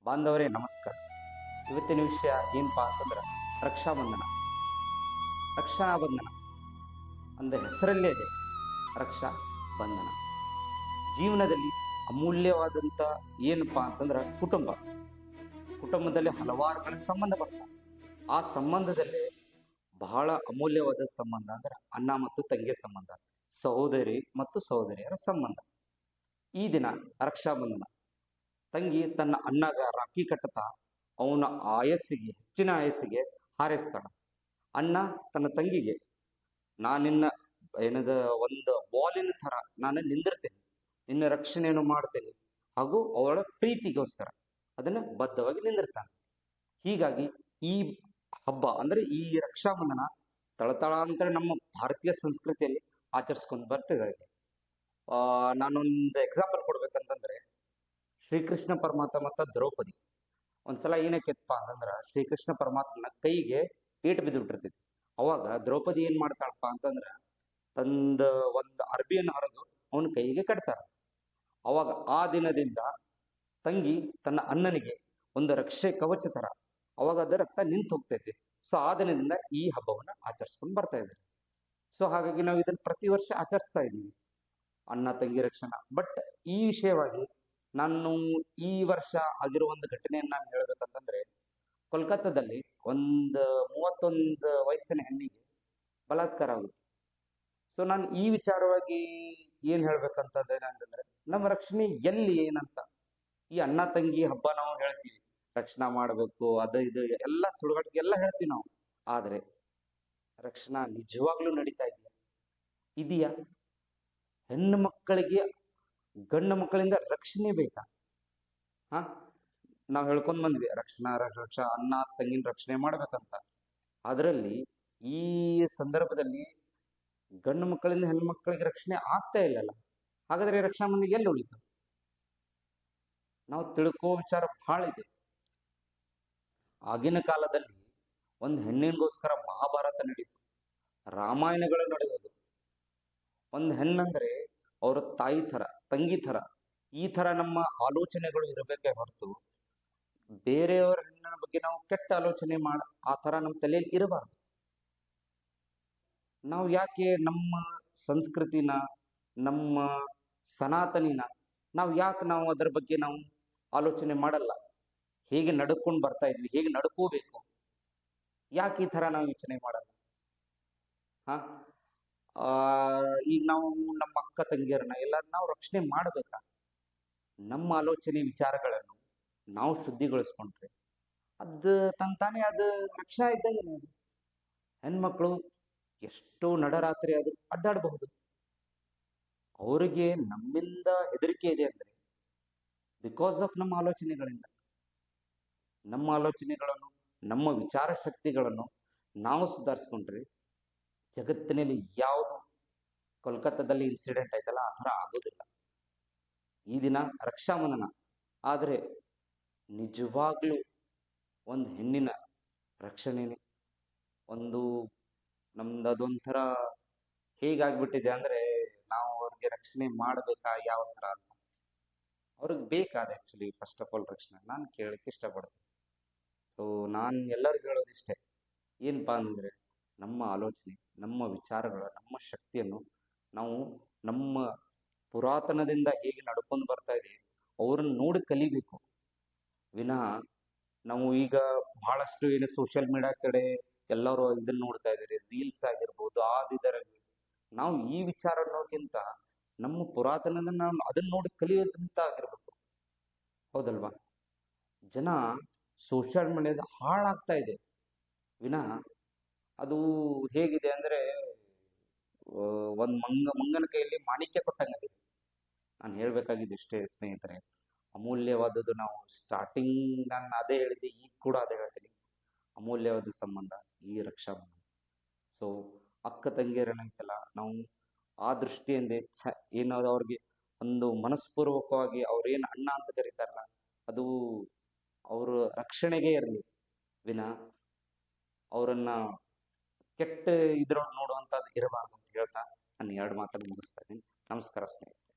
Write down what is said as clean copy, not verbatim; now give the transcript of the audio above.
ಬಾಂಧವರೇ ನಮಸ್ಕಾರ. ಇವತ್ತಿನ ವಿಷಯ ಏನಪ್ಪಾ ಅಂತಂದ್ರೆ ರಕ್ಷಾಬಂಧನ. ರಕ್ಷಾಬಂಧನ ಅಂದ ಹೆಸರಲ್ಲೇ ಇದೆ, ರಕ್ಷಾ ಬಂಧನ. ಜೀವನದಲ್ಲಿ ಅಮೂಲ್ಯವಾದಂಥ ಏನಪ್ಪಾ ಅಂತಂದ್ರೆ ಕುಟುಂಬದಲ್ಲಿ ಹಲವಾರು ಸಂಬಂಧ ಬರ್ತಾವೆ. ಆ ಸಂಬಂಧದಲ್ಲಿ ಬಹಳ ಅಮೂಲ್ಯವಾದ ಸಂಬಂಧ ಅಂದ್ರೆ ಅಣ್ಣ ಮತ್ತು ತಂಗಿಯ ಸಂಬಂಧ, ಸಹೋದರಿ ಮತ್ತು ಸಹೋದರಿಯರ ಸಂಬಂಧ. ಈ ದಿನ ರಕ್ಷಾಬಂಧನ. ತಂಗಿ ತನ್ನ ಅಣ್ಣಗ ರಾಖಿ ಕಟ್ಟತಾ ಅವನ ಹೆಚ್ಚಿನ ಆಯಸ್ಸಿಗೆ ಹಾರೈಸ್ತಾಳ. ಅಣ್ಣ ತನ್ನ ತಂಗಿಗೆ ನಾನಿನ್ನ ಏನದ ಒಂದು ಬಾಲಿನ ಥರ ನಾನು ನಿಂದಿರ್ತೇನೆ, ನಿನ್ನ ರಕ್ಷಣೆಯನ್ನು ಮಾಡ್ತೇನೆ ಹಾಗೂ ಅವಳ ಪ್ರೀತಿಗೋಸ್ಕರ ಅದನ್ನ ಬದ್ಧವಾಗಿ ನಿಂದಿರ್ತಾನೆ. ಹೀಗಾಗಿ ಈ ಹಬ್ಬ ಅಂದ್ರೆ ಈ ರಕ್ಷಾಬಂಧನ ತಳತಳಾಂತರ ನಮ್ಮ ಭಾರತೀಯ ಸಂಸ್ಕೃತಿಯಲ್ಲಿ ಆಚರಿಸ್ಕೊಂಡು ಬರ್ತಿದ್ದಾರೆ. ನಾನೊಂದು ಎಕ್ಸಾಂಪಲ್ ಕೊಡ್ಬೇಕಂತಂದ್ರೆ ಶ್ರೀಕೃಷ್ಣ ಪರಮಾತ್ಮ ಮತ್ತು ದ್ರೌಪದಿ. ಒಂದ್ಸಲ ಏನಕ್ಕೆಪ್ಪ ಅಂತಂದ್ರೆ ಶ್ರೀಕೃಷ್ಣ ಪರಮಾತ್ಮನ ಕೈಗೆ ಏಟು ಬಿದ್ದು ಬಿಟ್ಟಿರ್ತೈತಿ. ಅವಾಗ ದ್ರೌಪದಿ ಏನ್ ಮಾಡ್ತಾಳಪ್ಪ ಅಂತಂದ್ರ ಒಂದು ಅರ್ಬಿಯನ್ನು ಹರಿದು ಅವನ ಕೈಗೆ ಕಟ್ತಾರ. ಅವಾಗ ಆ ದಿನದಿಂದ ತಂಗಿ ತನ್ನ ಅಣ್ಣನಿಗೆ ಒಂದು ರಕ್ಷೆ ಕವಚ ತರ, ಅವಾಗ ಅದರ ರಕ್ತ ನಿಂತು ಹೋಗ್ತೈತಿ. ಸೊ ಆ ದಿನದಿಂದ ಈ ಹಬ್ಬವನ್ನ ಆಚರಿಸ್ಕೊಂಡು ಬರ್ತಾ ಇದ್ದಾರೆ. ಸೊ ಹಾಗಾಗಿ ನಾವು ಇದನ್ನ ಪ್ರತಿ ವರ್ಷ ಆಚರಿಸ್ತಾ ಇದ್ದೀವಿ, ಅಣ್ಣ ತಂಗಿ ರಕ್ಷಣಾ. ಬಟ್ ಈ ವಿಷಯವಾಗಿ ನಾನು ಈ ವರ್ಷ ಆಗಿರೋ ಒಂದು ಘಟನೆಯನ್ನು ನಾನು ಹೇಳ್ಬೇಕಂತಂದ್ರೆ, ಕೋಲ್ಕತ್ತಾದಲ್ಲಿ ಒಂದು 31 ವಯಸ್ಸಿನ ಹೆಣ್ಣಿಗೆ ಬಲಾತ್ಕಾರ ಆಗುತ್ತೆ. ಸೊ ನಾನು ಈ ವಿಚಾರವಾಗಿ ಏನ್ ಹೇಳ್ಬೇಕಂತಂದ್ರೆ ಏನಂತಂದ್ರೆ, ನಮ್ಮ ರಕ್ಷಣೆ ಎಲ್ಲಿ ಏನಂತ ಈ ಅಣ್ಣ ತಂಗಿ ಹಬ್ಬ ನಾವು ಹೇಳ್ತೀವಿ, ರಕ್ಷಣಾ ಮಾಡಬೇಕು ಅದು ಇದು ಎಲ್ಲ ಸುಡುಗಾಟಿಗೆ ಎಲ್ಲ ಹೇಳ್ತೀವಿ ನಾವು. ಆದ್ರೆ ರಕ್ಷಣಾ ನಿಜವಾಗ್ಲೂ ನಡೀತಾ ಇದೆಯಾ? ಹೆಣ್ಣು ಮಕ್ಕಳಿಗೆ ಗಂಡು ಮಕ್ಕಳಿಂದ ರಕ್ಷಣೆ ಬೇಕಾ? ನಾವು ಹೇಳ್ಕೊಂಡ್ ಬಂದ್ವಿ ರಕ್ಷಾ ಅಣ್ಣ ತಂಗಿನ ರಕ್ಷಣೆ ಮಾಡ್ಬೇಕಂತ. ಅದರಲ್ಲಿ ಈ ಸಂದರ್ಭದಲ್ಲಿ ಗಂಡು ಮಕ್ಕಳಿಂದ ಹೆಣ್ಣು ಮಕ್ಕಳಿಗೆ ರಕ್ಷಣೆ ಆಗ್ತಾ ಇಲ್ಲಲ್ಲ. ಹಾಗಾದ್ರೆ ರಕ್ಷಾ ಬಂಧನ ಎಲ್ಲಿ ಉಳಿತು? ನಾವು ತಿಳ್ಕೋ ವಿಚಾರ ಬಹಳ ಇದೆ. ಆಗಿನ ಕಾಲದಲ್ಲಿ ಒಂದು ಹೆಣ್ಣಿಗೋಸ್ಕರ ಮಹಾಭಾರತ ನಡೀತು, ರಾಮಾಯಣಗಳು ನಡೆಯೋದು. ಒಂದು ಹೆಣ್ಣಂದ್ರೆ ಅವರ ತಾಯಿ ಥರ, ತಂಗಿ ಥರ, ಈ ಥರ ನಮ್ಮ ಆಲೋಚನೆಗಳು ಇರಬೇಕೇ ಹೊರತು ಬೇರೆಯವರ ಹೆಣ್ಣಿನ ಬಗ್ಗೆ ನಾವು ಕೆಟ್ಟ ಆಲೋಚನೆ ಆ ಥರ ನಮ್ಮ ತಲೆಯಲ್ಲಿ ಇರಬಾರ್ದು. ನಾವು ಯಾಕೆ ನಮ್ಮ ಸಂಸ್ಕೃತಿನ, ನಮ್ಮ ಸನಾತನಿನ ನಾವು ಅದರ ಬಗ್ಗೆ ನಾವು ಆಲೋಚನೆ ಮಾಡಲ್ಲ? ಹೇಗೆ ನಡ್ಕೊಂಡು ಬರ್ತಾ ಇದ್ವಿ, ಹೇಗೆ ನಡ್ಕೋಬೇಕು, ಯಾಕೆ ಈ ಥರ ನಾವು ಯೋಚನೆ ಮಾಡಲ್ಲ? ಈಗ ನಾವು ನಮ್ಮ ಅಕ್ಕ ತಂಗಿಯರನ್ನ ಎಲ್ಲರೂ ನಾವು ರಕ್ಷಣೆ ಮಾಡಬೇಕಾ? ನಮ್ಮ ಆಲೋಚನೆ ವಿಚಾರಗಳನ್ನು ನಾವು ಶುದ್ಧಿಗೊಳಿಸ್ಕೊಂಡ್ರೆ ಅದು ತಾನೇ ಅದು ರಕ್ಷಾ ಇದ್ದಂಗೆ. ಹೆಣ್ಮಕ್ಳು ಎಷ್ಟೋ ನಡರಾತ್ರಿ ಅದು ಅಡ್ಡಾಡಬಹುದು. ಅವರಿಗೆ ನಮ್ಮಿಂದ ಹೆದರಿಕೆ ಇದೆ ಅಂದ್ರೆ ಬಿಕಾಸ್ ಆಫ್ ನಮ್ಮ ಆಲೋಚನೆಗಳಿಂದ. ನಮ್ಮ ಆಲೋಚನೆಗಳನ್ನು, ನಮ್ಮ ವಿಚಾರ ಶಕ್ತಿಗಳನ್ನು ನಾವು ಸುಧಾರಿಸ್ಕೊಂಡ್ರೆ ಜಗತ್ತಿನಲ್ಲಿ ಯಾವುದು ಕೋಲ್ಕತ್ತಾದಲ್ಲಿ ಇನ್ಸಿಡೆಂಟ್ ಆಯ್ತಲ್ಲ ಆ ಥರ ಆಗೋದಿಲ್ಲ. ಈ ದಿನ ರಕ್ಷಾಬಂಧನ ಆದರೆ ನಿಜವಾಗ್ಲೂ ಒಂದು ಹೆಣ್ಣಿನ ರಕ್ಷಣೆನೆ ಒಂದು ನಮ್ದು ಅದೊಂಥರ ಹೇಗಾಗ್ಬಿಟ್ಟಿದೆ ಅಂದ್ರೆ, ನಾವು ಅವ್ರಿಗೆ ರಕ್ಷಣೆ ಮಾಡಬೇಕಾ ಯಾವ ಥರ ಅಂತ ಅವ್ರಿಗೆ ಬೇಕಾದ ಆ್ಯಕ್ಚುಲಿ ಫಸ್ಟ್ ಆಫ್ ಆಲ್ ರಕ್ಷಣೆ ನಾನು ಕೇಳಕ್ಕೆ ಇಷ್ಟಪಡ್ತೀನಿ. ಸೊ ನಾನು ಎಲ್ಲರಿಗೂ ಹೇಳೋದಿಷ್ಟೇ, ಏನಪ್ಪಾ ಅಂದರೆ ನಮ್ಮ ಆಲೋಚನೆ, ನಮ್ಮ ವಿಚಾರಗಳು, ನಮ್ಮ ಶಕ್ತಿಯನ್ನು ನಾವು ನಮ್ಮ ಪುರಾತನದಿಂದ ಹೇಗೆ ನಡ್ಕೊಂಡು ಬರ್ತಾ ಇದೆ ಅವ್ರನ್ನ ನೋಡಿ ಕಲಿಬೇಕು ವಿನಃ ನಾವು ಈಗ ಬಹಳಷ್ಟು ಏನು ಸೋಷಿಯಲ್ ಮೀಡಿಯಾ ಕಡೆ ಎಲ್ಲರೂ ಇದನ್ನ ನೋಡ್ತಾ ಇದ್ದಾರೆ, ರೀಲ್ಸ್ ಆಗಿರ್ಬೋದು ಇದರಲ್ಲಿ ನಾವು ಈ ವಿಚಾರ ಅನ್ನೋಕ್ಕಿಂತ ನಮ್ಮ ಪುರಾತನದ ನಾವು ಅದನ್ನ ನೋಡಿ ಕಲಿಯೋದಂತ ಆಗಿರ್ಬೇಕು. ಹೌದಲ್ವಾ? ಜನ ಸೋಷಿಯಲ್ ಮೀಡಿಯಾದ ಹಾಳಾಗ್ತಾ ಇದೆ ವಿನಃ ಅದು ಹೇಗಿದೆ ಅಂದ್ರೆ ಒಂದು ಮಂಗನ ಕೈಯಲ್ಲಿ ಮಾಣಿಕ್ಯ ಕೊಟ್ಟಂಗಾಗಿದೆ. ನಾನು ಹೇಳ್ಬೇಕಾಗಿದ್ದು ಇಷ್ಟೇ ಸ್ನೇಹಿತರೆ, ಅಮೂಲ್ಯವಾದದ್ದು. ನಾವು ಸ್ಟಾರ್ಟಿಂಗ್ ನಾನು ಅದೇ ಹೇಳಿದ್ದೆ, ಈಗ ಕೂಡ ಅದೇ ಹೇಳ್ತೀನಿ, ಅಮೂಲ್ಯವಾದ ಸಂಬಂಧ ಈ ರಕ್ಷಾಬಂಧನ. ಸೊ ಅಕ್ಕ ತಂಗಿಯರನ್ನಂತೆಲ್ಲ ನಾವು ಆ ದೃಷ್ಟಿಯಿಂದ ಏನಾದ್ರು ಅವ್ರಿಗೆ ಒಂದು ಮನಸ್ಪೂರ್ವಕವಾಗಿ ಅವ್ರೇನು ಅಣ್ಣ ಅಂತ ಕರೀತಾರಲ್ಲ ಅದು ಅವ್ರ ರಕ್ಷಣೆಗೆ ಇರಲಿ ವಿನಃ ಅವರನ್ನ ಕೆಟ್ಟ ಇದ್ರೊಳಗೆ ನೋಡುವಂಥದ್ದು ಇರಬಾರ್ದು ಅಂತ ಹೇಳ್ತಾ ನಾನು 2 ಮಾತನ್ನು ಮುಗಿಸ್ತಾ ಇದ್ದೀನಿ. ನಮಸ್ಕಾರ ಸ್ನೇಹಿತರೆ.